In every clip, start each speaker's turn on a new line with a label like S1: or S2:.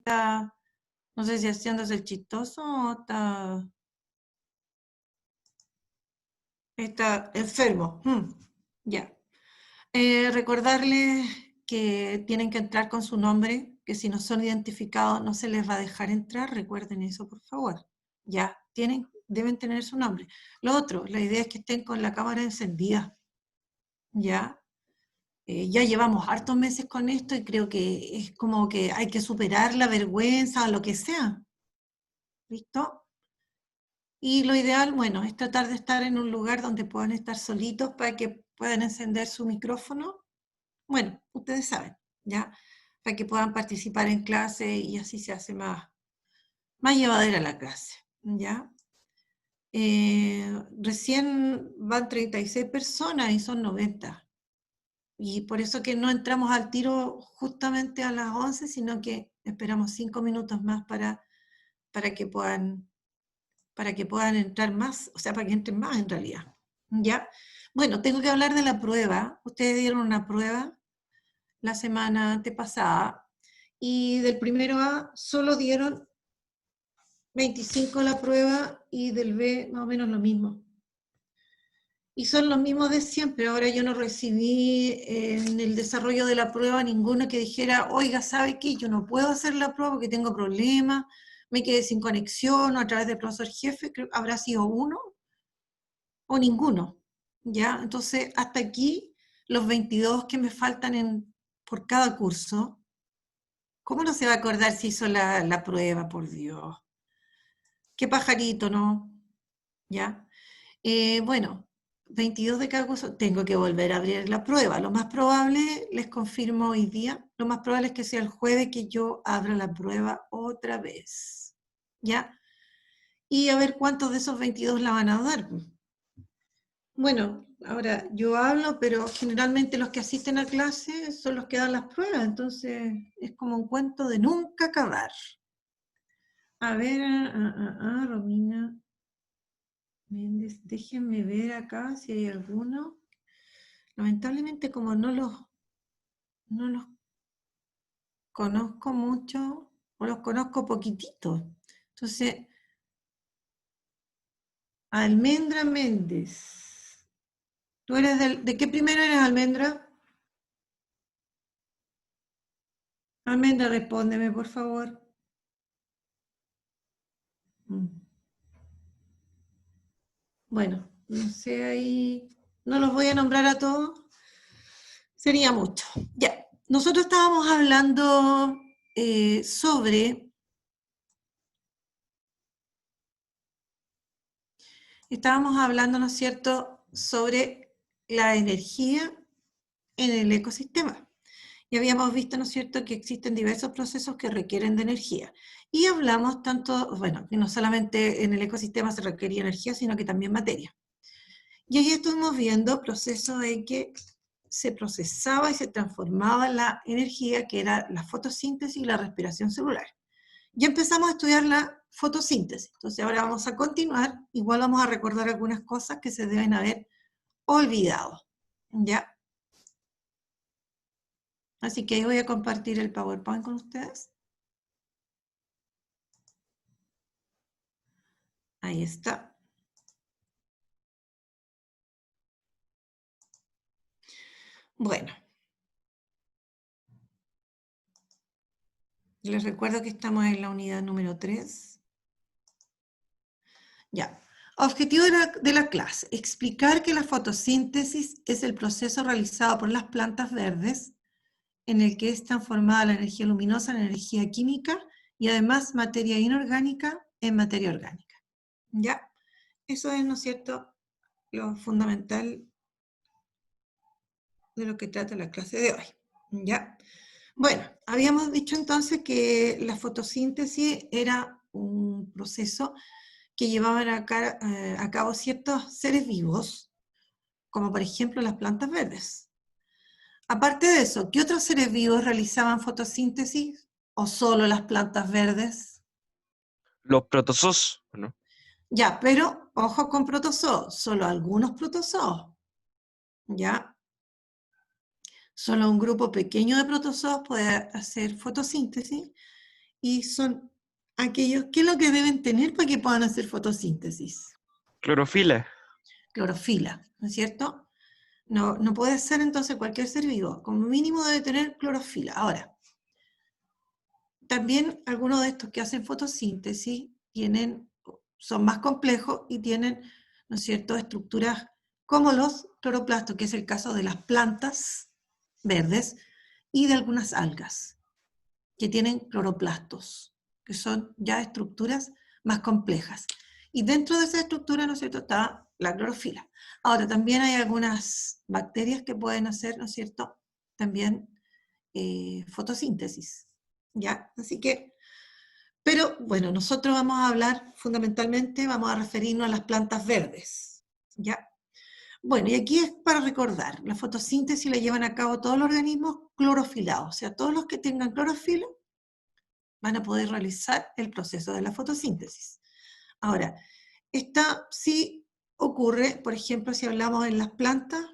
S1: está, no sé si haciéndose el chistoso o está enfermo. Ya. Recordarles que tienen que entrar con su nombre, que si no son identificados no se les va a dejar entrar, recuerden eso por favor. Ya, deben tener su nombre. Lo otro, la idea es que estén con la cámara encendida. Ya. Ya llevamos hartos meses con esto y creo que es como que hay que superar la vergüenza o lo que sea. ¿Listo? Y lo ideal, bueno, es tratar de estar en un lugar donde puedan estar solitos para que puedan encender su micrófono. Bueno, ustedes saben, ¿ya? Para que puedan participar en clase y así se hace más llevadera la clase, ¿ya? Recién van 36 personas y son 90. Y por eso que no entramos al tiro justamente a las 11, sino que esperamos 5 minutos más para que puedan entrar más, o sea, para que entren más en realidad, ¿ya? Bueno, tengo que hablar de la prueba. Ustedes dieron una prueba la semana antepasada y del primero A solo dieron 25 la prueba y del B más o menos lo mismo. Y son los mismos de siempre. Ahora yo no recibí en el desarrollo de la prueba ninguno que dijera, oiga, ¿sabe qué? Yo no puedo hacer la prueba porque tengo problemas, me quedé sin conexión o a través del profesor jefe. Creo que habrá sido uno o ninguno, ¿ya? Entonces, hasta aquí, los 22 que me faltan por cada curso, ¿cómo no se va a acordar si hizo la prueba, por Dios? Qué pajarito, ¿no? ¿Ya? Bueno, 22 de cada curso, tengo que volver a abrir la prueba. Lo más probable, les confirmo hoy día, lo más probable es que sea el jueves que yo abra la prueba otra vez, ¿ya? Y a ver cuántos de esos 22 la van a dar. Bueno, ahora yo hablo, pero generalmente los que asisten a clase son los que dan las pruebas, entonces es como un cuento de nunca acabar. A ver, Romina Méndez, déjenme ver acá si hay alguno. Lamentablemente como no los conozco mucho, o los conozco poquitito. Entonces, Almendra Méndez. ¿Tú eres de qué primero eres, Almendra? Almendra, respóndeme, por favor. Bueno, no sé ahí, no los voy a nombrar a todos, sería mucho. Ya, nosotros estábamos hablando sobre ¿no es cierto?, sobre la energía en el ecosistema. Y habíamos visto, ¿no es cierto?, que existen diversos procesos que requieren de energía. Y hablamos tanto, bueno, que no solamente en el ecosistema se requería energía, sino que también materia. Y ahí estuvimos viendo procesos en que se procesaba y se transformaba la energía, que era la fotosíntesis y la respiración celular. Ya empezamos a estudiar la fotosíntesis, entonces ahora vamos a continuar, igual vamos a recordar algunas cosas que se deben haber olvidado, ¿ya? Así que ahí voy a compartir el PowerPoint con ustedes. Ahí está. Bueno. Les recuerdo que estamos en la unidad número 3. Ya. Objetivo de la clase: explicar que la fotosíntesis es el proceso realizado por las plantas verdes en el que es transformada la energía luminosa en energía química y además materia inorgánica en materia orgánica. ¿Ya? Eso es, ¿no es cierto?, lo fundamental de lo que trata la clase de hoy. ¿Ya? Bueno, habíamos dicho entonces que la fotosíntesis era un proceso que llevaban a cabo ciertos seres vivos, como por ejemplo las plantas verdes. Aparte de eso, ¿qué otros seres vivos realizaban fotosíntesis? ¿O solo las plantas verdes?
S2: Los protozoos, ¿no?
S1: Ya, pero ojo con protozoos, solo algunos protozoos, ¿ya? Solo un grupo pequeño de protozoos puede hacer fotosíntesis y son aquellos, ¿qué es lo que deben tener para que puedan hacer fotosíntesis?
S2: Clorofila.
S1: Clorofila, ¿no es cierto? No, no puede ser entonces cualquier ser vivo, como mínimo debe tener clorofila. Ahora, también algunos de estos que hacen fotosíntesis son más complejos y tienen, ¿no es cierto?, estructuras como los cloroplastos, que es el caso de las plantas verdes y de algunas algas, que tienen cloroplastos, que son ya estructuras más complejas. Y dentro de esa estructura, ¿no es cierto?, está la clorofila. Ahora, también hay algunas bacterias que pueden hacer, ¿no es cierto?, también fotosíntesis, ¿ya? Así que, pero bueno, nosotros vamos a hablar fundamentalmente, vamos a referirnos a las plantas verdes, ¿ya? Bueno, y aquí es para recordar, la fotosíntesis la llevan a cabo todos los organismos clorofilados, o sea, todos los que tengan clorofila van a poder realizar el proceso de la fotosíntesis. Ahora, esta sí ocurre, por ejemplo, si hablamos en las plantas,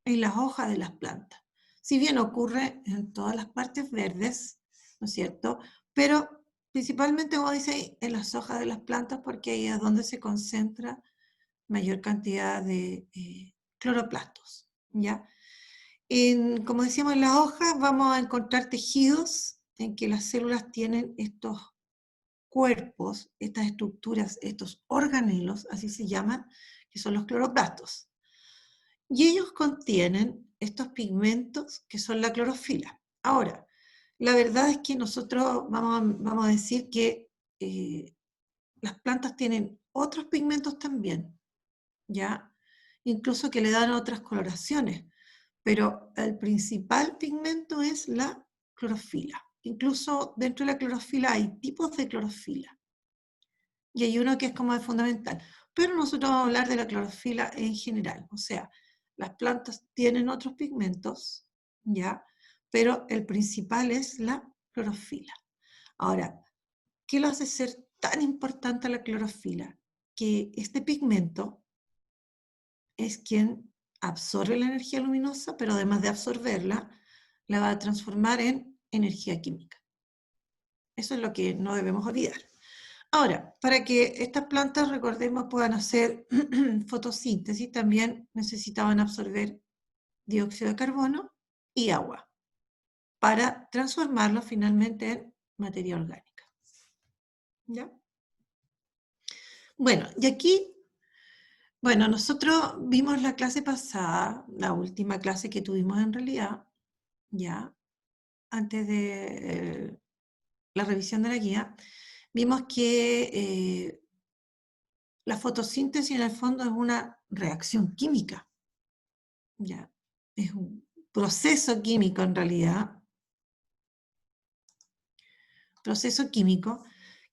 S1: en las hojas de las plantas. Si bien ocurre en todas las partes verdes, ¿no es cierto? Pero principalmente, como dice ahí, en las hojas de las plantas, porque ahí es donde se concentra mayor cantidad de cloroplastos, ¿ya? Como decíamos, en las hojas vamos a encontrar tejidos en que las células tienen estos cuerpos, estas estructuras, estos organelos, así se llaman, que son los cloroplastos. Y ellos contienen estos pigmentos que son la clorofila. Ahora, la verdad es que nosotros vamos a decir que las plantas tienen otros pigmentos también, ¿ya? Incluso que le dan otras coloraciones, pero el principal pigmento es la clorofila. Incluso dentro de la clorofila hay tipos de clorofila, y hay uno que es como fundamental. Pero nosotros vamos a hablar de la clorofila en general, o sea, las plantas tienen otros pigmentos, ¿ya? Pero el principal es la clorofila. Ahora, ¿qué lo hace ser tan importante la clorofila? Que este pigmento es quien absorbe la energía luminosa, pero además de absorberla, la va a transformar en energía química. Eso es lo que no debemos olvidar. Ahora, para que estas plantas, recordemos, puedan hacer fotosíntesis, también necesitaban absorber dióxido de carbono y agua para transformarlo finalmente en materia orgánica. ¿Ya? Bueno, y aquí, bueno, nosotros vimos la clase pasada, la última clase que tuvimos en realidad, ya, antes de la revisión de la guía, vimos que la fotosíntesis en el fondo es una reacción química, ¿ya? Es un proceso químico en realidad, proceso químico,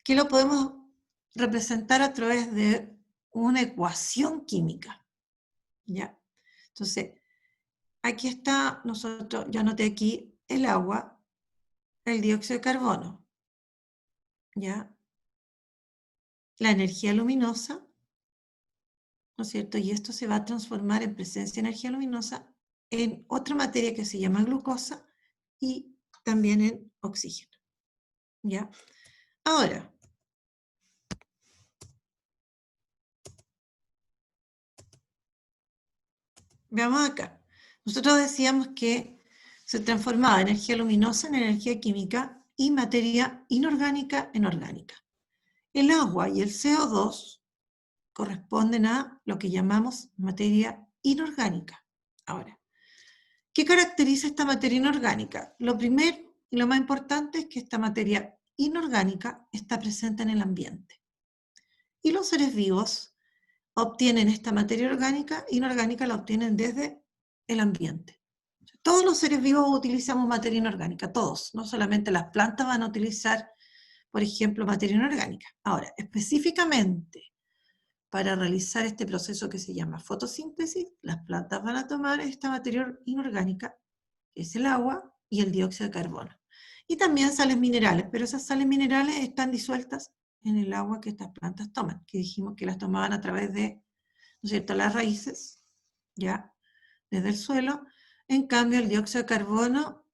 S1: que lo podemos representar a través de una ecuación química, ¿ya? Entonces, aquí está, yo anoté aquí el agua, el dióxido de carbono, ¿ya? La energía luminosa, ¿no es cierto? Y esto se va a transformar en presencia de energía luminosa en otra materia que se llama glucosa y también en oxígeno, ¿ya? Ahora, veamos acá. Nosotros decíamos que se transformaba energía luminosa en energía química y materia inorgánica en orgánica. El agua y el CO2 corresponden a lo que llamamos materia inorgánica. Ahora, ¿qué caracteriza esta materia inorgánica? Lo primero y lo más importante es que esta materia inorgánica está presente en el ambiente. Y los seres vivos obtienen esta materia inorgánica la obtienen desde el ambiente. Todos los seres vivos utilizamos materia inorgánica, todos, no solamente las plantas van a utilizar, por ejemplo, materia inorgánica. Ahora, específicamente, para realizar este proceso que se llama fotosíntesis, las plantas van a tomar esta materia inorgánica, que es el agua y el dióxido de carbono. Y también sales minerales, pero esas sales minerales están disueltas en el agua que estas plantas toman, que dijimos que las tomaban a través de, ¿no es cierto?, las raíces, ya, desde el suelo. En cambio, el dióxido de carbono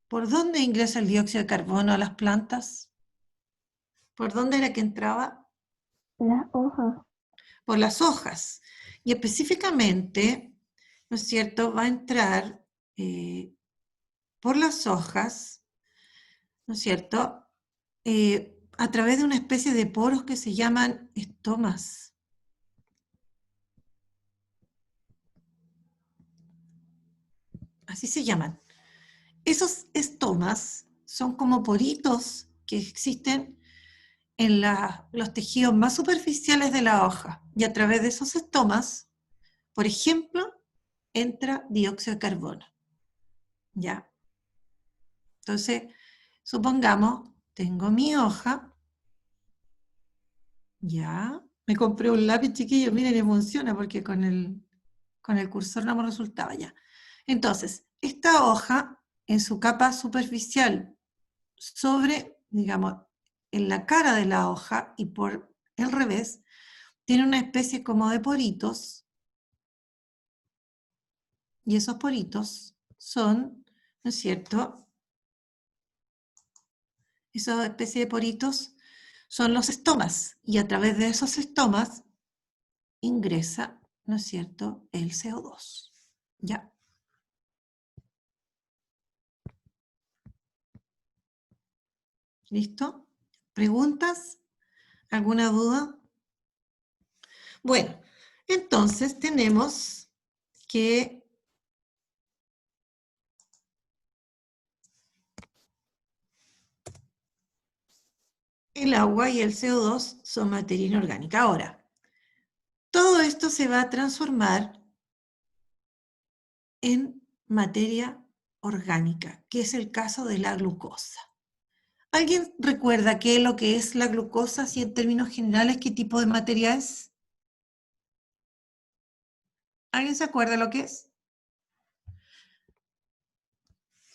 S1: ¿Por dónde ingresa el dióxido de carbono a las plantas? ¿Por dónde era que entraba?
S3: Las hojas.
S1: Por las hojas. Y específicamente, ¿no es cierto?, va a entrar por las hojas, ¿no es cierto?, a través de una especie de poros que se llaman estomas. Así se llaman. Esos estomas son como poritos que existen en los tejidos más superficiales de la hoja. Y a través de esos estomas, por ejemplo, entra dióxido de carbono. ¿Ya? Entonces, supongamos, tengo mi hoja. Ya. Me compré un lápiz chiquillo, miren, y funciona porque con el cursor no me resultaba ya. Entonces, esta hoja, en su capa superficial, sobre, digamos, en la cara de la hoja y por el revés, tiene una especie como de poritos, y esos poritos son, ¿no es cierto?, esa especie de poritos son los estomas, y a través de esos estomas ingresa, ¿no es cierto?, el CO2. ¿Ya? ¿Listo? ¿Preguntas? ¿Alguna duda? Bueno, entonces tenemos que el agua y el CO2 son materia inorgánica. Ahora, todo esto se va a transformar en materia orgánica, que es el caso de la glucosa. ¿Alguien recuerda qué es lo que es la glucosa, así en términos generales, qué tipo de materia es? ¿Alguien se acuerda lo que es?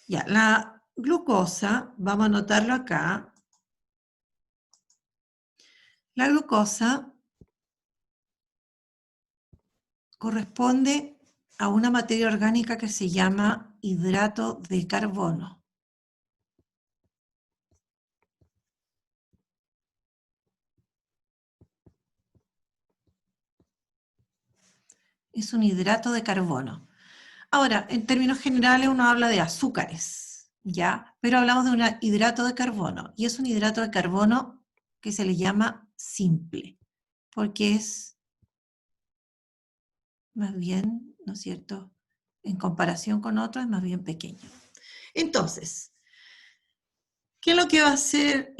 S1: Ya, la glucosa, vamos a anotarlo acá. La glucosa corresponde a una materia orgánica que se llama hidrato de carbono. Es un hidrato de carbono. Ahora, en términos generales uno habla de azúcares, ¿ya? Pero hablamos de un hidrato de carbono, y es un hidrato de carbono que se le llama simple, porque es más bien, ¿no es cierto?, en comparación con otros, es más bien pequeño. Entonces, ¿qué es lo que va a hacer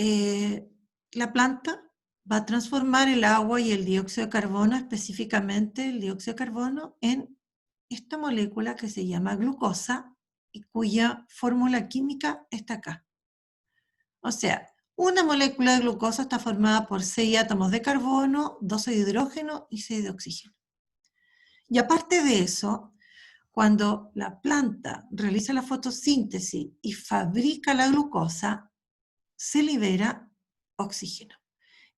S1: la planta? Va a transformar el agua y el dióxido de carbono, específicamente el dióxido de carbono, en esta molécula que se llama glucosa y cuya fórmula química está acá. O sea, una molécula de glucosa está formada por 6 átomos de carbono, 12 de hidrógeno y 6 de oxígeno. Y aparte de eso, cuando la planta realiza la fotosíntesis y fabrica la glucosa, se libera oxígeno.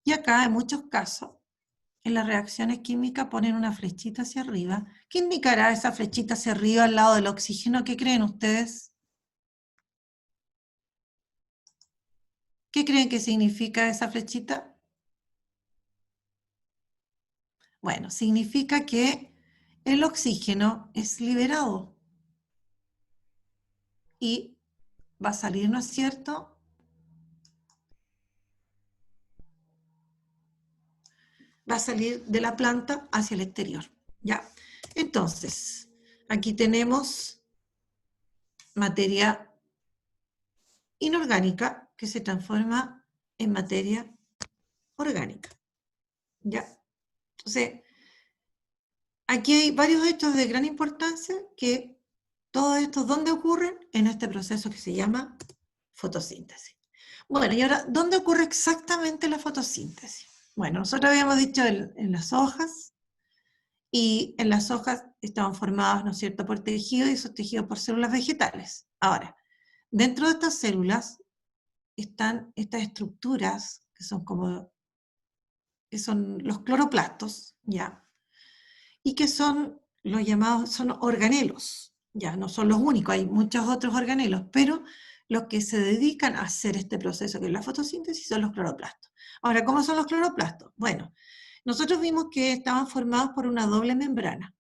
S1: Y acá, en muchos casos, en las reacciones químicas ponen una flechita hacia arriba. ¿Qué indicará esa flechita hacia arriba al lado del oxígeno? ¿Qué creen ustedes? ¿Qué creen que significa esa flechita? Bueno, significa que el oxígeno es liberado y va a salir, ¿no es cierto?, va a salir de la planta hacia el exterior. ¿Ya? Entonces, aquí tenemos materia inorgánica que se transforma en materia orgánica. ¿Ya? Entonces, aquí hay varios hechos de gran importancia que todos estos, ¿dónde ocurren? En este proceso que se llama fotosíntesis. Bueno, y ahora, ¿dónde ocurre exactamente la fotosíntesis? Bueno, nosotros habíamos dicho en las hojas, y en las hojas estaban formadas, ¿no es cierto?, por tejidos, y esos tejidos por células vegetales. Ahora, dentro de estas células están estas estructuras que son los cloroplastos, ¿ya? Y que son los llamados, son organelos, ya no son los únicos, hay muchos otros organelos, pero los que se dedican a hacer este proceso que es la fotosíntesis son los cloroplastos. Ahora, ¿cómo son los cloroplastos? Bueno, nosotros vimos que estaban formados por una doble membrana.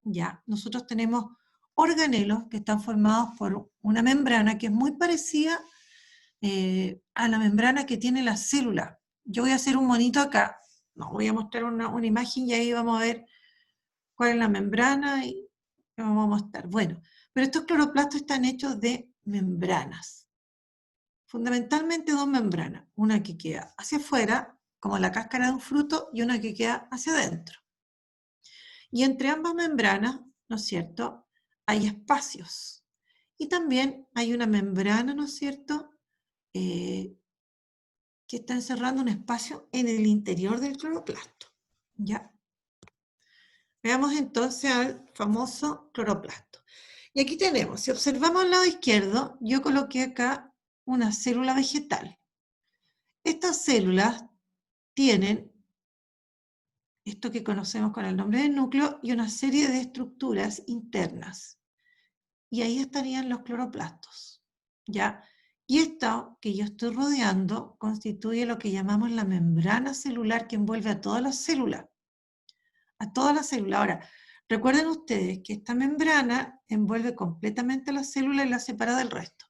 S1: Ya, nosotros tenemos organelos que están formados por una membrana que es muy parecida a la membrana que tiene la célula. Yo voy a hacer un monito acá, no, voy a mostrar una imagen y ahí vamos a ver cuál es la membrana y vamos a mostrar. Bueno, pero estos cloroplastos están hechos de membranas. Fundamentalmente dos membranas, una que queda hacia afuera, como la cáscara de un fruto, y una que queda hacia adentro. Y entre ambas membranas, ¿no es cierto?, hay espacios. Y también hay una membrana, ¿no es cierto?, que está encerrando un espacio en el interior del cloroplasto. ¿Ya? Veamos entonces al famoso cloroplasto. Y aquí tenemos, si observamos al lado izquierdo, yo coloqué acá una célula vegetal. Estas células tienen esto que conocemos con el nombre del núcleo y una serie de estructuras internas. Y ahí estarían los cloroplastos, ¿ya? Y esto que yo estoy rodeando constituye lo que llamamos la membrana celular que envuelve a todas las células. A todas las células. Ahora, recuerden ustedes que esta membrana envuelve completamente la célula y la separa del resto.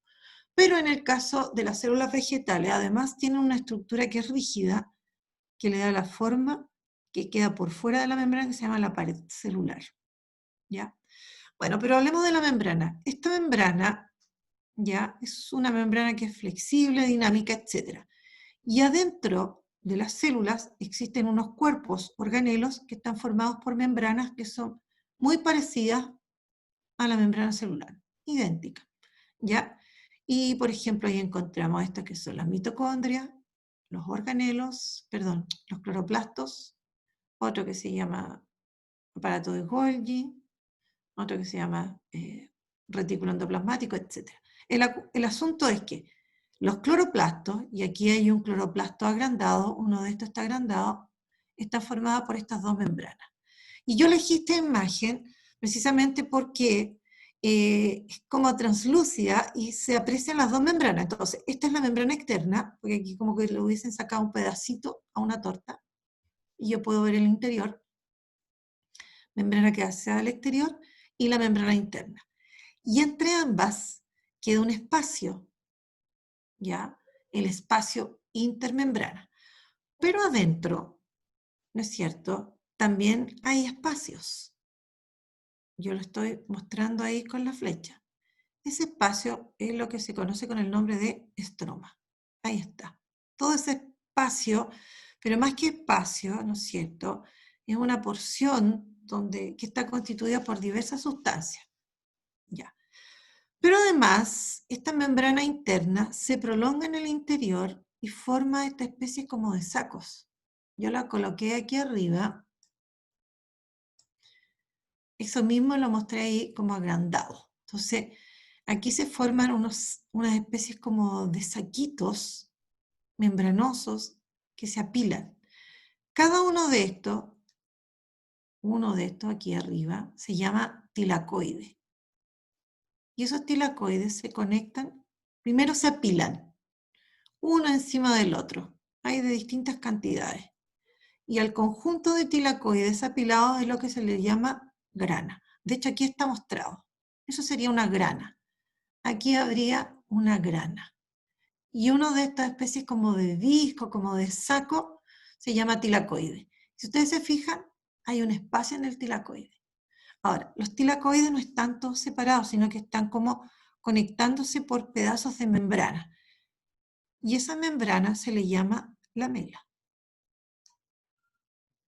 S1: Pero en el caso de las células vegetales, además tiene una estructura que es rígida, que le da la forma que queda por fuera de la membrana, que se llama la pared celular. ¿Ya? Bueno, pero hablemos de la membrana. Esta membrana, ¿ya?, es una membrana que es flexible, dinámica, etc. Y adentro de las células existen unos cuerpos, organelos, que están formados por membranas que son muy parecidas a la membrana celular, idéntica, ¿ya? Y, por ejemplo, ahí encontramos estas que son las mitocondrias, los organelos, perdón, los cloroplastos, otro que se llama aparato de Golgi, otro que se llama retículo endoplasmático, etc. El asunto es que los cloroplastos, y aquí hay un cloroplasto agrandado, uno de estos está agrandado, está formado por estas dos membranas. Y yo elegí esta imagen precisamente porque es como translúcida y se aprecian las dos membranas. Entonces, esta es la membrana externa, porque aquí como que le hubiesen sacado un pedacito a una torta, y yo puedo ver el interior, membrana que hacia el exterior, y la membrana interna. Y entre ambas queda un espacio, ¿ya? El espacio intermembrana. Pero adentro, ¿no es cierto?, también hay espacios. Yo lo estoy mostrando ahí con la flecha. Ese espacio es lo que se conoce con el nombre de estroma. Ahí está. Todo ese espacio, pero más que espacio, ¿no es cierto?, es una porción que está constituida por diversas sustancias. Ya. Pero además, esta membrana interna se prolonga en el interior y forma esta especie como de sacos. Yo la coloqué aquí arriba. Eso mismo lo mostré ahí como agrandado. Entonces, aquí se forman unas especies como de saquitos membranosos que se apilan. Cada uno de estos aquí arriba, se llama tilacoide. Y esos tilacoides se conectan, primero se apilan, uno encima del otro. Hay de distintas cantidades. Y al conjunto de tilacoides apilados es lo que se le llama grana. De hecho, aquí está mostrado. Eso sería una grana. Aquí habría una grana. Y uno de estas especies como de disco, como de saco, se llama tilacoide. Si ustedes se fijan, hay un espacio en el tilacoide. Ahora, los tilacoides no están todos separados, sino que están como conectándose por pedazos de membrana. Y esa membrana se le llama lamela.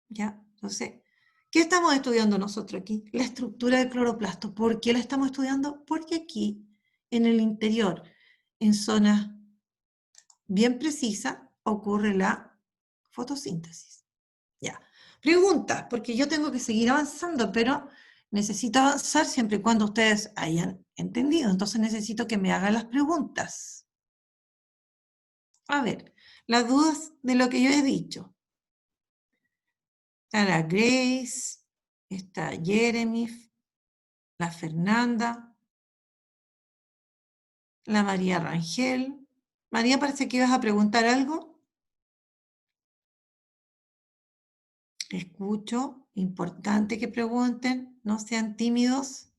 S1: ¿Ya? Entonces, ¿qué estamos estudiando nosotros aquí? La estructura del cloroplasto. ¿Por qué la estamos estudiando? Porque aquí, en el interior, en zonas bien precisas, ocurre la fotosíntesis. Ya. Pregunta, porque yo tengo que seguir avanzando, pero necesito avanzar siempre y cuando ustedes hayan entendido. Entonces necesito que me hagan las preguntas. A ver, las dudas de lo que yo he dicho. Está la Grace, está Jeremy, la Fernanda, La María Rangel. María, parece que ibas a preguntar algo. Escucho, importante que pregunten, no sean tímidos.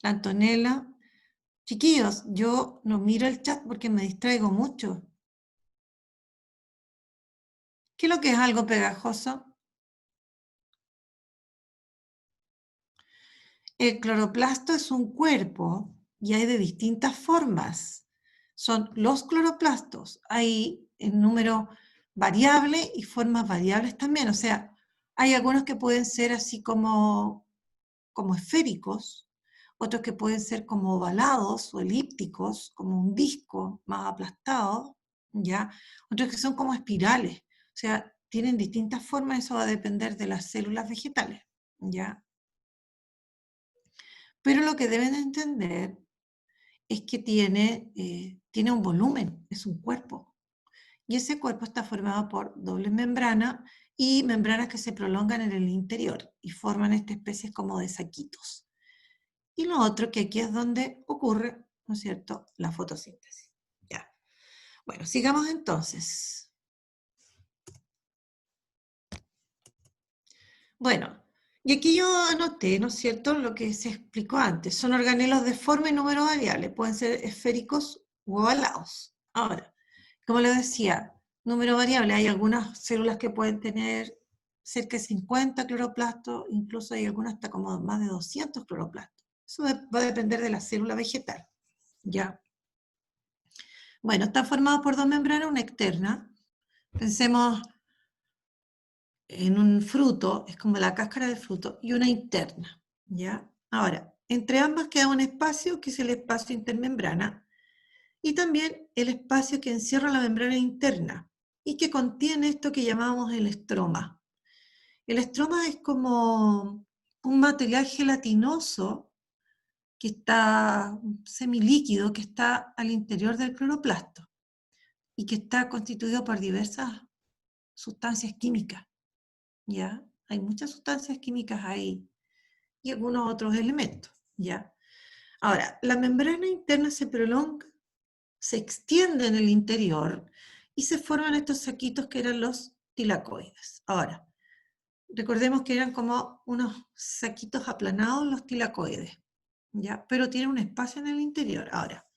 S1: La Antonella. Chiquillos, yo no miro el chat porque me distraigo mucho. ¿Qué es lo que es algo pegajoso? El cloroplasto es un cuerpo y hay de distintas formas. Son los cloroplastos. Hay en número variable y formas variables también. O sea, hay algunos que pueden ser así como esféricos, otros que pueden ser como ovalados o elípticos, como un disco más aplastado, ¿ya? Otros que son como espirales. O sea, tienen distintas formas, eso va a depender de las células vegetales, ¿ya? Pero lo que deben entender es que tiene un volumen, es un cuerpo. Y ese cuerpo está formado por doble membrana y membranas que se prolongan en el interior y forman esta especie como de saquitos. Y lo otro que aquí es donde ocurre, ¿no es cierto?, la fotosíntesis. Ya. Bueno, sigamos entonces. Bueno, y aquí yo anoté, ¿no es cierto?, lo que se explicó antes. Son organelos de forma y número variable, pueden ser esféricos u ovalados. Ahora, como les decía, número variable, hay algunas células que pueden tener cerca de 50 cloroplastos, incluso hay algunas hasta como más de 200 cloroplastos. Eso va a depender de la célula vegetal, ¿ya? Bueno, están formados por dos membranas, una externa. Pensemos en un fruto, es como la cáscara del fruto, y una interna, ¿ya? Ahora, entre ambas queda un espacio que es el espacio intermembrana, y también el espacio que encierra la membrana interna, y que contiene esto que llamamos el estroma. El estroma es como un material gelatinoso que está semilíquido, que está al interior del cloroplasto, y que está constituido por diversas sustancias químicas, ¿ya? Hay muchas sustancias químicas ahí y algunos otros elementos, ¿ya? Ahora, la membrana interna se prolonga, se extiende en el interior y se forman estos saquitos que eran los tilacoides. Ahora, recordemos que eran como unos saquitos aplanados los tilacoides, ¿ya? Pero tienen un espacio en el interior. Ahora,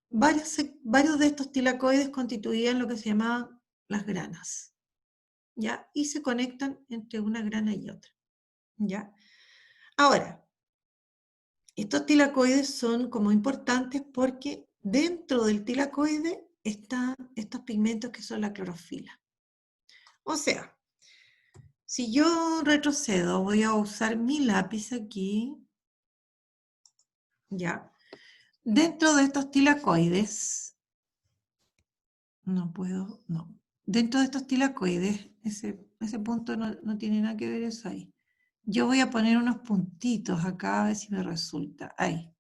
S1: varios de estos tilacoides constituían lo que se llamaban las granas, ¿ya? Y se conectan entre una grana y otra, ¿ya? Ahora, estos tilacoides son como importantes porque dentro del tilacoide están estos pigmentos que son la clorofila. O sea, si yo retrocedo, voy a usar mi lápiz aquí, ¿ya? Dentro de estos tilacoides, no puedo, no. Dentro de estos tilacoides, ese punto no tiene nada que ver eso ahí. Yo voy a poner unos puntitos acá, a ver si me resulta. Ahí.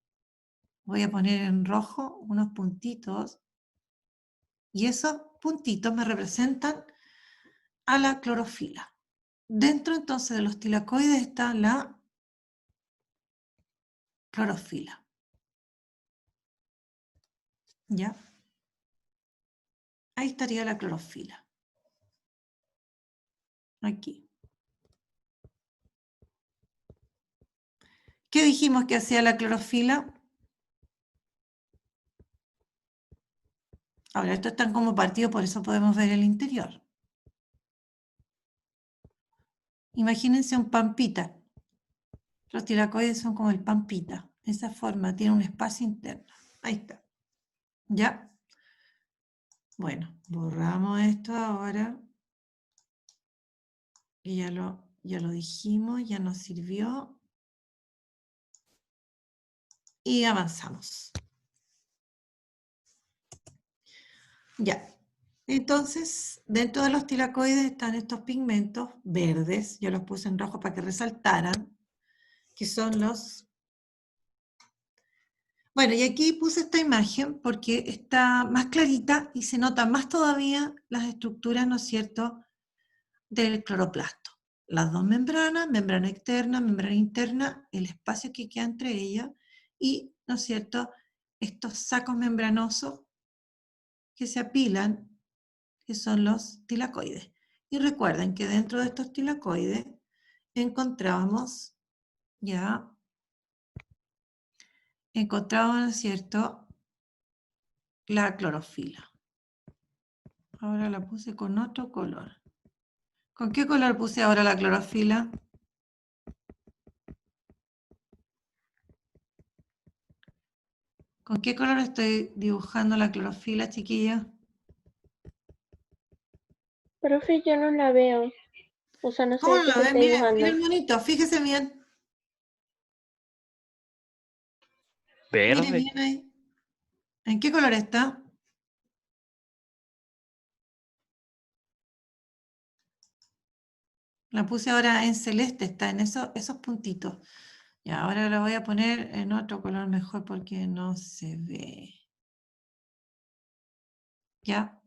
S1: Voy a poner en rojo unos puntitos. Y esos puntitos me representan a la clorofila. Dentro entonces de los tilacoides está la clorofila. ¿Ya? Ahí estaría la clorofila. Aquí. ¿Qué dijimos que hacía la clorofila? Ahora, estos están como partidos, por eso podemos ver el interior. Imagínense un pampita. Los tilacoides son como el pampita. Esa forma, tiene un espacio interno. Ahí está. ¿Ya? Bueno, borramos esto ahora. Y ya lo dijimos, ya nos sirvió. Y avanzamos. Ya. Entonces, dentro de los tilacoides están estos pigmentos verdes, yo los puse en rojo para que resaltaran, que son los... Bueno, y aquí puse esta imagen porque está más clarita y se notan más todavía las estructuras, ¿no es cierto?, del cloroplasto. Las dos membranas, membrana externa, membrana interna, el espacio que queda entre ellas y, ¿no es cierto?, estos sacos membranosos que se apilan, que son los tilacoides. Y recuerden que dentro de estos tilacoides encontramos, ¿no es cierto?, la clorofila. Ahora la puse con otro color. ¿Con qué color puse ahora la clorofila? ¿Con qué color estoy dibujando la clorofila, chiquilla?
S3: Profe, yo no la veo. O sea, no
S1: ¿Cómo
S3: sé
S1: no
S3: qué
S1: lo
S3: se
S1: ven?
S3: está
S1: Miren,
S3: dibujando.
S1: miren bonito, fíjese bien. Miren
S2: Verde.
S1: bien ahí. ¿En qué color está? La puse ahora en celeste, está en esos puntitos. Y ahora la voy a poner en otro color mejor porque no se ve. ¿Ya?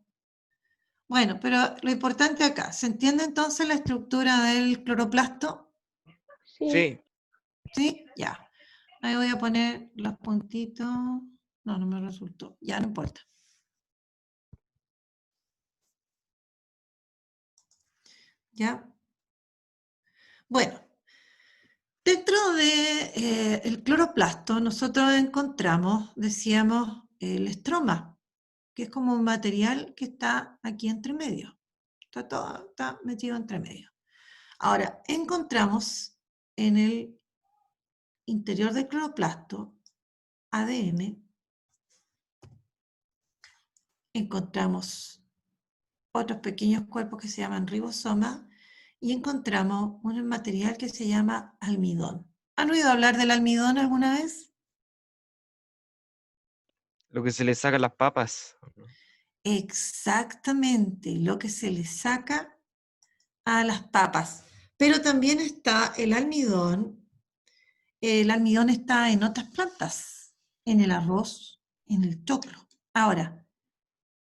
S1: Bueno, pero lo importante acá, ¿se entiende entonces la estructura del cloroplasto?
S3: Sí.
S2: Sí.
S1: ¿Sí? Ya. Ahí voy a poner los puntitos. No, no me resultó. Ya, no importa. ¿Ya? Bueno, dentro del cloroplasto nosotros encontramos, decíamos, el estroma, que es como un material que está aquí entre medio. Está metido entre medio. Ahora, encontramos en el interior del cloroplasto ADN, encontramos otros pequeños cuerpos que se llaman ribosomas y encontramos un material que se llama almidón. ¿Han oído hablar del almidón alguna vez?
S2: Lo que se le saca a las papas.
S1: Exactamente, lo que se le saca a las papas. Pero también está el almidón. El almidón está en otras plantas, en el arroz, en el choclo. Ahora,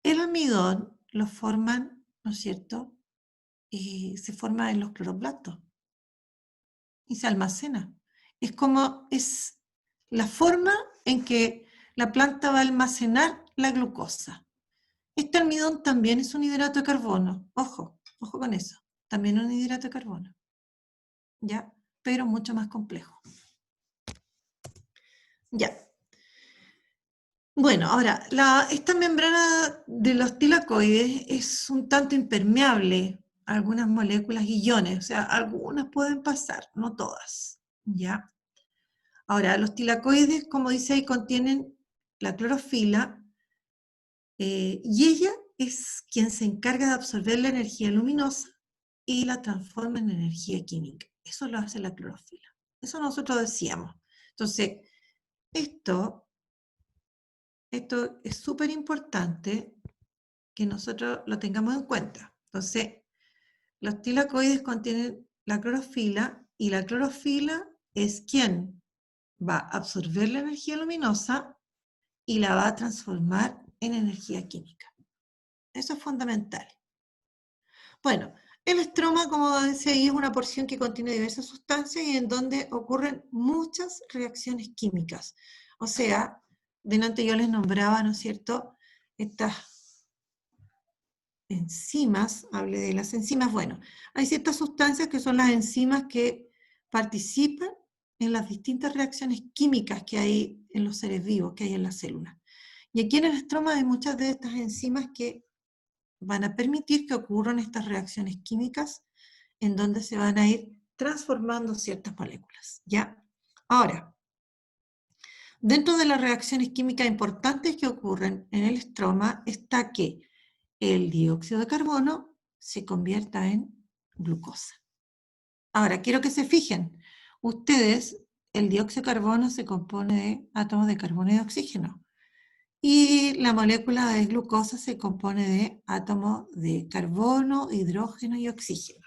S1: el almidón lo forman, ¿no es cierto? Se forma en los cloroplastos y se almacena. Es la forma en que la planta va a almacenar la glucosa. Este almidón también es un hidrato de carbono. Ojo, ojo con eso. También un hidrato de carbono. ¿Ya? Pero mucho más complejo. Ya. Bueno, ahora, esta membrana de los tilacoides es un tanto impermeable a algunas moléculas y iones, o sea, algunas pueden pasar, no todas, ¿ya? Ahora, los tilacoides, como dice ahí, contienen la clorofila y ella es quien se encarga de absorber la energía luminosa y la transforma en energía química. Eso lo hace la clorofila. Eso nosotros decíamos. Entonces, esto es súper importante que nosotros lo tengamos en cuenta. Entonces, los tilacoides contienen la clorofila y la clorofila es quien va a absorber la energía luminosa y la va a transformar en energía química. Eso es fundamental. Bueno, el estroma, como decía ahí, es una porción que contiene diversas sustancias y en donde ocurren muchas reacciones químicas. O sea, delante yo les nombraba, ¿no es cierto?, estas enzimas, hablé de las enzimas, bueno, hay ciertas sustancias que son las enzimas que participan en las distintas reacciones químicas que hay en los seres vivos, que hay en las células. Y aquí en el estroma hay muchas de estas enzimas que van a permitir que ocurran estas reacciones químicas en donde se van a ir transformando ciertas moléculas, ¿ya? Ahora, dentro de las reacciones químicas importantes que ocurren en el estroma está que el dióxido de carbono se convierta en glucosa. Ahora, quiero que se fijen, ustedes, el dióxido de carbono se compone de átomos de carbono y de oxígeno. Y la molécula de glucosa se compone de átomos de carbono, hidrógeno y oxígeno.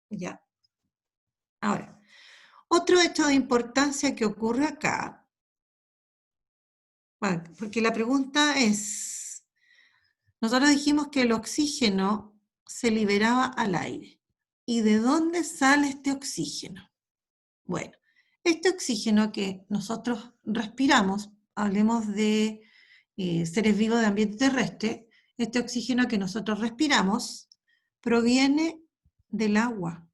S1: ¿Ya? Ahora, otro hecho de importancia que ocurre acá, bueno, porque la pregunta es, nosotros dijimos que el oxígeno se liberaba al aire. ¿Y de dónde sale este oxígeno? Bueno, este oxígeno que nosotros respiramos hablemos de seres vivos de ambiente terrestre, este oxígeno que nosotros respiramos proviene del agua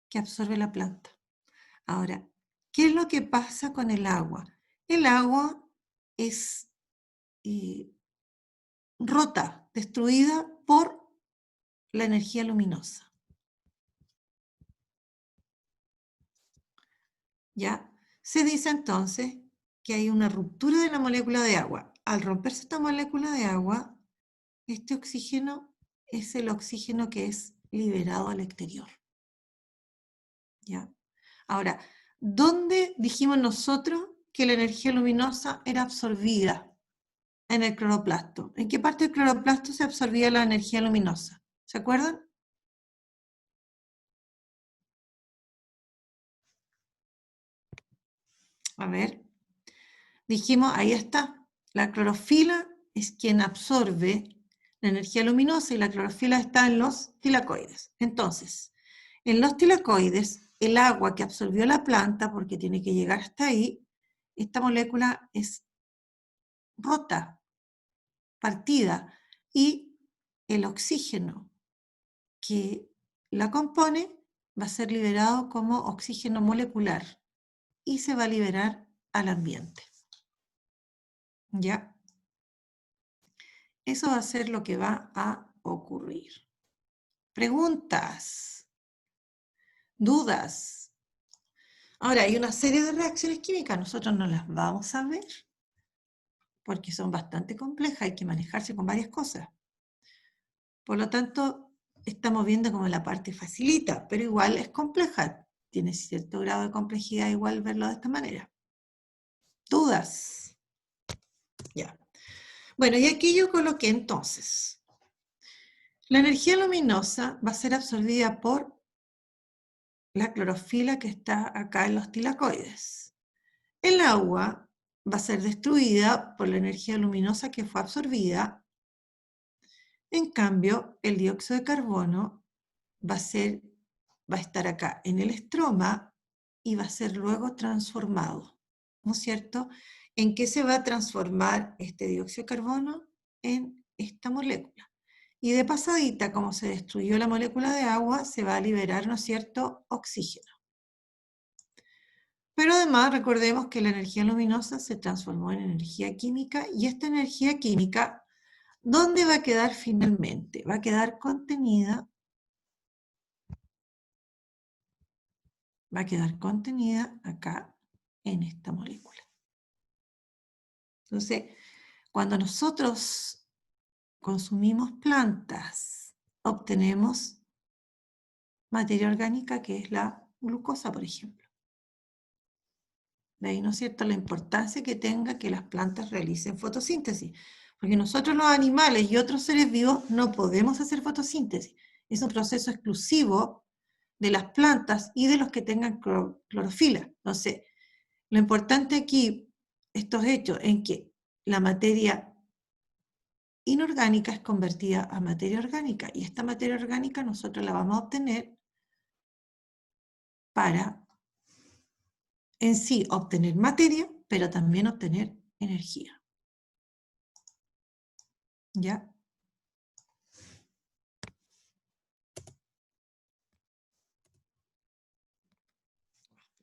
S1: que absorbe la planta. Ahora, ¿qué es lo que pasa con el agua? El agua es rota, destruida por la energía luminosa. ¿Ya? Se dice entonces que hay una ruptura de la molécula de agua. Al romperse esta molécula de agua, este oxígeno es el oxígeno que es liberado al exterior. ¿Ya? Ahora, ¿dónde dijimos nosotros que la energía luminosa era absorbida? En el cloroplasto. ¿En qué parte del cloroplasto se absorbía la energía luminosa? ¿Se acuerdan? A ver. Dijimos, ahí está. La clorofila es quien absorbe la energía luminosa y la clorofila está en los tilacoides. Entonces, en los tilacoides, el agua que absorbió la planta, porque tiene que llegar hasta ahí, esta molécula es rota, partida, y el oxígeno que la compone va a ser liberado como oxígeno molecular y se va a liberar al ambiente. ¿Ya? Eso va a ser lo que va a ocurrir. Preguntas, dudas. Ahora, hay una serie de reacciones químicas, nosotros no las vamos a ver, porque son bastante complejas, hay que manejarse con varias cosas. Por lo tanto, estamos viendo como la parte facilita, pero igual es compleja, tiene cierto grado de complejidad igual verlo de esta manera. ¿Dudas? Ya. Bueno, y aquí yo coloqué entonces, la energía luminosa va a ser absorbida por la clorofila que está acá en los tilacoides. El agua va a ser destruida por la energía luminosa que fue absorbida. En cambio, el dióxido de carbono va a estar acá en el estroma y va a ser luego transformado, ¿no es cierto? ¿En qué se va a transformar este dióxido de carbono? En esta molécula. Y de pasadita, como se destruyó la molécula de agua, se va a liberar, ¿no es cierto?, oxígeno. Pero además recordemos que la energía luminosa se transformó en energía química y esta energía química, ¿dónde va a quedar finalmente? Va a quedar contenida acá en esta molécula. Entonces, cuando nosotros consumimos plantas, obtenemos materia orgánica que es la glucosa, por ejemplo. De ahí, ¿no es cierto?, la importancia que tenga que las plantas realicen fotosíntesis. Porque nosotros los animales y otros seres vivos no podemos hacer fotosíntesis. Es un proceso exclusivo de las plantas y de los que tengan clorofila. Entonces, lo importante aquí, estos hechos en que la materia inorgánica es convertida a materia orgánica y esta materia orgánica nosotros la vamos a obtener para en sí obtener materia, pero también obtener energía. ¿Ya?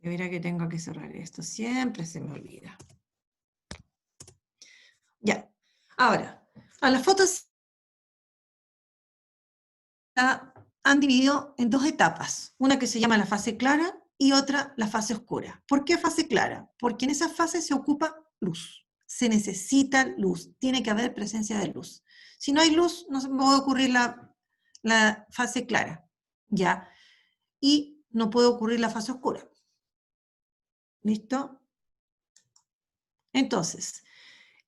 S1: Mira que tengo que cerrar esto, siempre se me olvida. Ya, ahora, a las fotos han dividido en dos etapas, una que se llama la fase clara y otra la fase oscura. ¿Por qué fase clara? Porque en esa fase se ocupa luz, se necesita luz, tiene que haber presencia de luz. Si no hay luz, no puede ocurrir la fase clara, ¿ya? Y no puede ocurrir la fase oscura. ¿Listo? Entonces,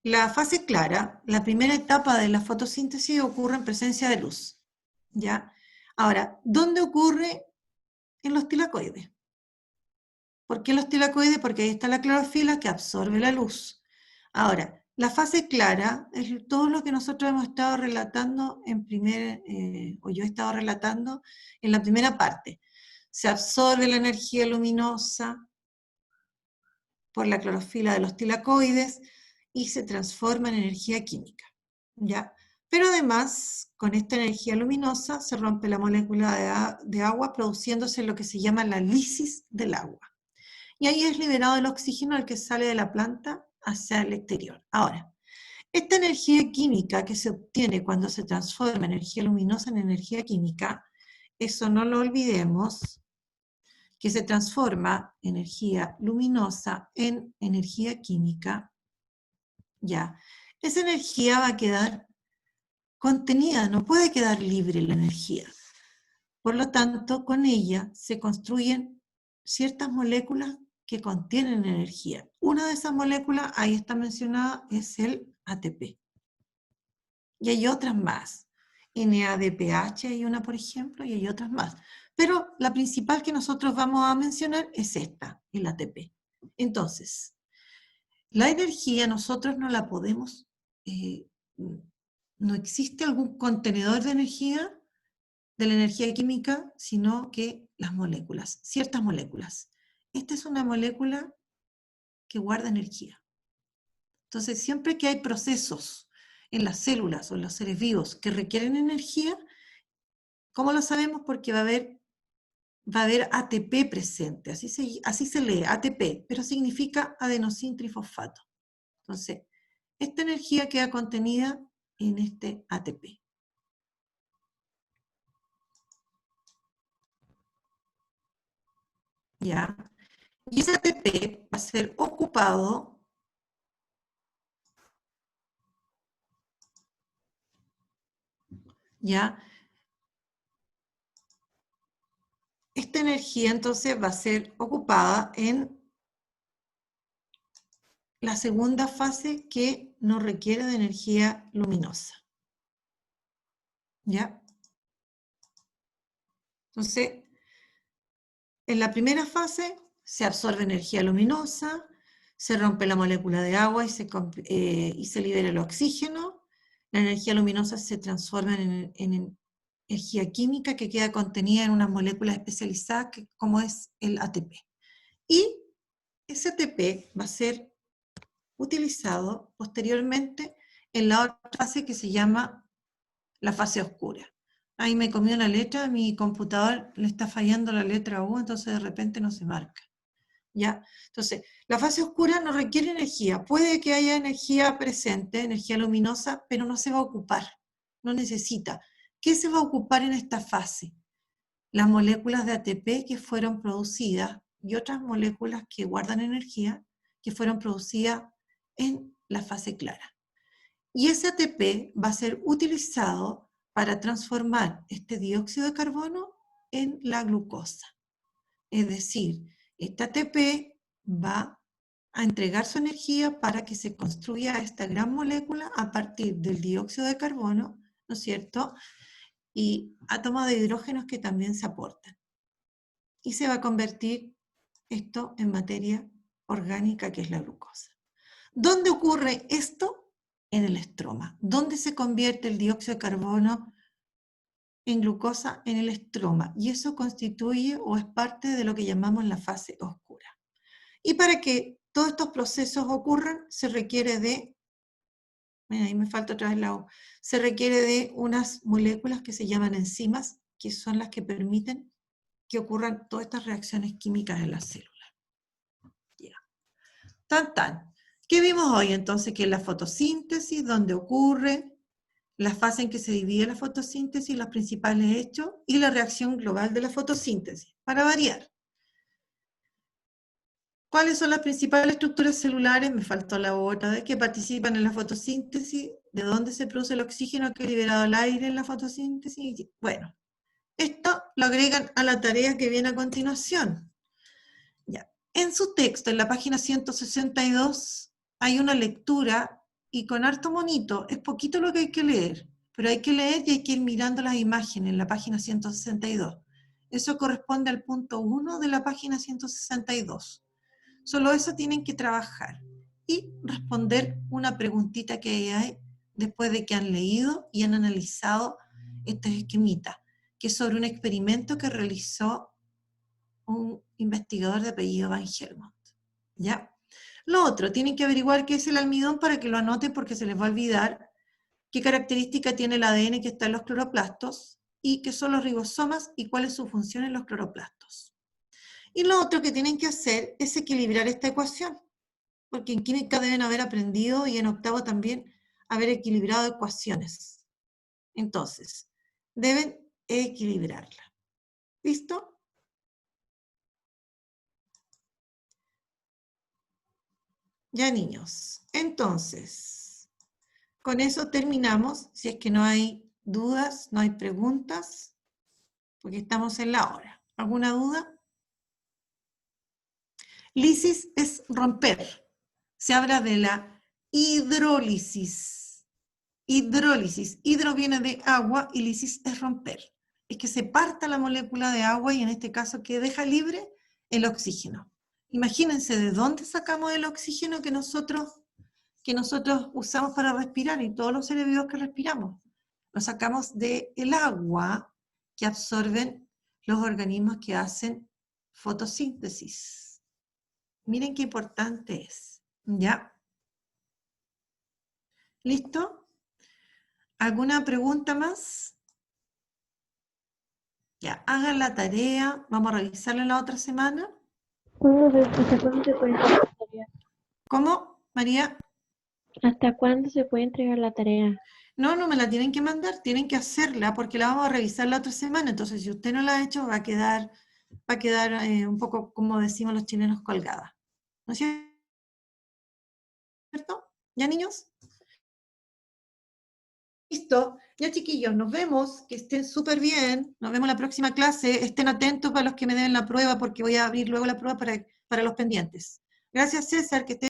S1: la fase clara, la primera etapa de la fotosíntesis ocurre en presencia de luz, ¿ya? Ahora, ¿dónde ocurre? En los tilacoides. ¿Por qué los tilacoides? Porque ahí está la clorofila que absorbe la luz. Ahora, la fase clara es todo lo que nosotros hemos estado relatando o yo he estado relatando en la primera parte. Se absorbe la energía luminosa, por la clorofila de los tilacoides y se transforma en energía química, ¿ya? Pero además, con esta energía luminosa se rompe la molécula de agua produciéndose lo que se llama la lisis del agua. Y ahí es liberado el oxígeno al que sale de la planta hacia el exterior. Ahora, esta energía química que se obtiene cuando se transforma energía luminosa en energía química, eso no lo olvidemos, que se transforma energía luminosa en energía química, ya. Esa energía va a quedar contenida, no puede quedar libre la energía. Por lo tanto, con ella se construyen ciertas moléculas que contienen energía. Una de esas moléculas, ahí está mencionada, es el ATP. Y hay otras más. NADPH hay una, por ejemplo, y hay otras más. Pero la principal que nosotros vamos a mencionar es esta, el ATP. Entonces, la energía nosotros no la podemos, no existe algún contenedor de energía, de la energía química, sino que las moléculas, ciertas moléculas. Esta es una molécula que guarda energía. Entonces, siempre que hay procesos en las células o en los seres vivos que requieren energía, ¿cómo lo sabemos? Porque va a haber ATP presente, así se lee, ATP, pero significa adenosintrifosfato. Entonces, esta energía queda contenida en este ATP. ¿Ya? Y ese ATP va a ser ocupado ¿ya? Esta energía entonces va a ser ocupada en la segunda fase que no requiere de energía luminosa. ¿Ya? Entonces, en la primera fase se absorbe energía luminosa, se rompe la molécula de agua y se libera el oxígeno. La energía luminosa se transforma en energía química que queda contenida en unas moléculas especializadas como es el ATP. Y ese ATP va a ser utilizado posteriormente en la otra fase que se llama la fase oscura. Ahí me comió una letra, mi computador le está fallando la letra U, entonces de repente no se marca. ¿Ya? Entonces, la fase oscura no requiere energía. Puede que haya energía presente, energía luminosa, pero no se va a ocupar, no necesita. ¿Qué se va a ocupar en esta fase? Las moléculas de ATP que fueron producidas y otras moléculas que guardan energía que fueron producidas en la fase clara. Y ese ATP va a ser utilizado para transformar este dióxido de carbono en la glucosa. Es decir, este ATP va a entregar su energía para que se construya esta gran molécula a partir del dióxido de carbono, ¿no es cierto?, y átomos de hidrógenos que también se aportan. Y se va a convertir esto en materia orgánica, que es la glucosa. ¿Dónde ocurre esto? En el estroma. ¿Dónde se convierte el dióxido de carbono en glucosa? En el estroma. Y eso constituye o es parte de lo que llamamos la fase oscura. Y para que todos estos procesos ocurran, se requiere de, ahí me falta otra vez la O, se requiere de unas moléculas que se llaman enzimas, que son las que permiten que ocurran todas estas reacciones químicas en las células. Ya. Tan. ¿Qué vimos hoy entonces? Que es la fotosíntesis, donde ocurre, la fase en que se divide la fotosíntesis, los principales hechos, y la reacción global de la fotosíntesis, para variar. ¿Cuáles son las principales estructuras celulares? Me faltó la otra, de que participan en la fotosíntesis, de dónde se produce el oxígeno que es liberado al aire en la fotosíntesis. Bueno, esto lo agregan a la tarea que viene a continuación. Ya. En su texto, en la página 162, hay una lectura, y con harto monito, es poquito lo que hay que leer, pero hay que leer y hay que ir mirando las imágenes en la página 162. Eso corresponde al punto 1 de la página 162. Solo eso tienen que trabajar y responder una preguntita que hay después de que han leído y han analizado estos esquemitas, que es sobre un experimento que realizó un investigador de apellido Van Helmont. ¿Ya? Lo otro, tienen que averiguar qué es el almidón para que lo anoten porque se les va a olvidar qué característica tiene el ADN que está en los cloroplastos y qué son los ribosomas y cuál es su función en los cloroplastos. Y lo otro que tienen que hacer es equilibrar esta ecuación, porque en química deben haber aprendido y en octavo también haber equilibrado ecuaciones. Entonces, deben equilibrarla. ¿Listo? Ya, niños. Entonces, con eso terminamos. Si es que no hay dudas, no hay preguntas, porque estamos en la hora. ¿Alguna duda? Lisis es romper. Se habla de la hidrólisis. Hidrólisis. Hidro viene de agua y lisis es romper. Es que se parta la molécula de agua y en este caso que deja libre el oxígeno. Imagínense de dónde sacamos el oxígeno que nosotros usamos para respirar y todos los seres vivos que respiramos. Lo sacamos del agua que absorben los organismos que hacen fotosíntesis. Miren qué importante es. ¿Ya? ¿Listo? ¿Alguna pregunta más? Ya, hagan la tarea. Vamos a revisarla la otra semana.
S3: ¿Hasta cuándo se puede entregar la tarea?
S1: ¿Cómo, María?
S3: ¿Hasta cuándo se puede entregar la tarea?
S1: No me la tienen que mandar, tienen que hacerla porque la vamos a revisar la otra semana. Entonces, si usted no la ha hecho, va a quedar un poco, como decimos los chilenos, colgada. ¿No es cierto? ¿Ya, niños? Listo. Ya, chiquillos, nos vemos. Que estén súper bien. Nos vemos en la próxima clase. Estén atentos para los que me den la prueba porque voy a abrir luego la prueba para los pendientes. Gracias, César, que estén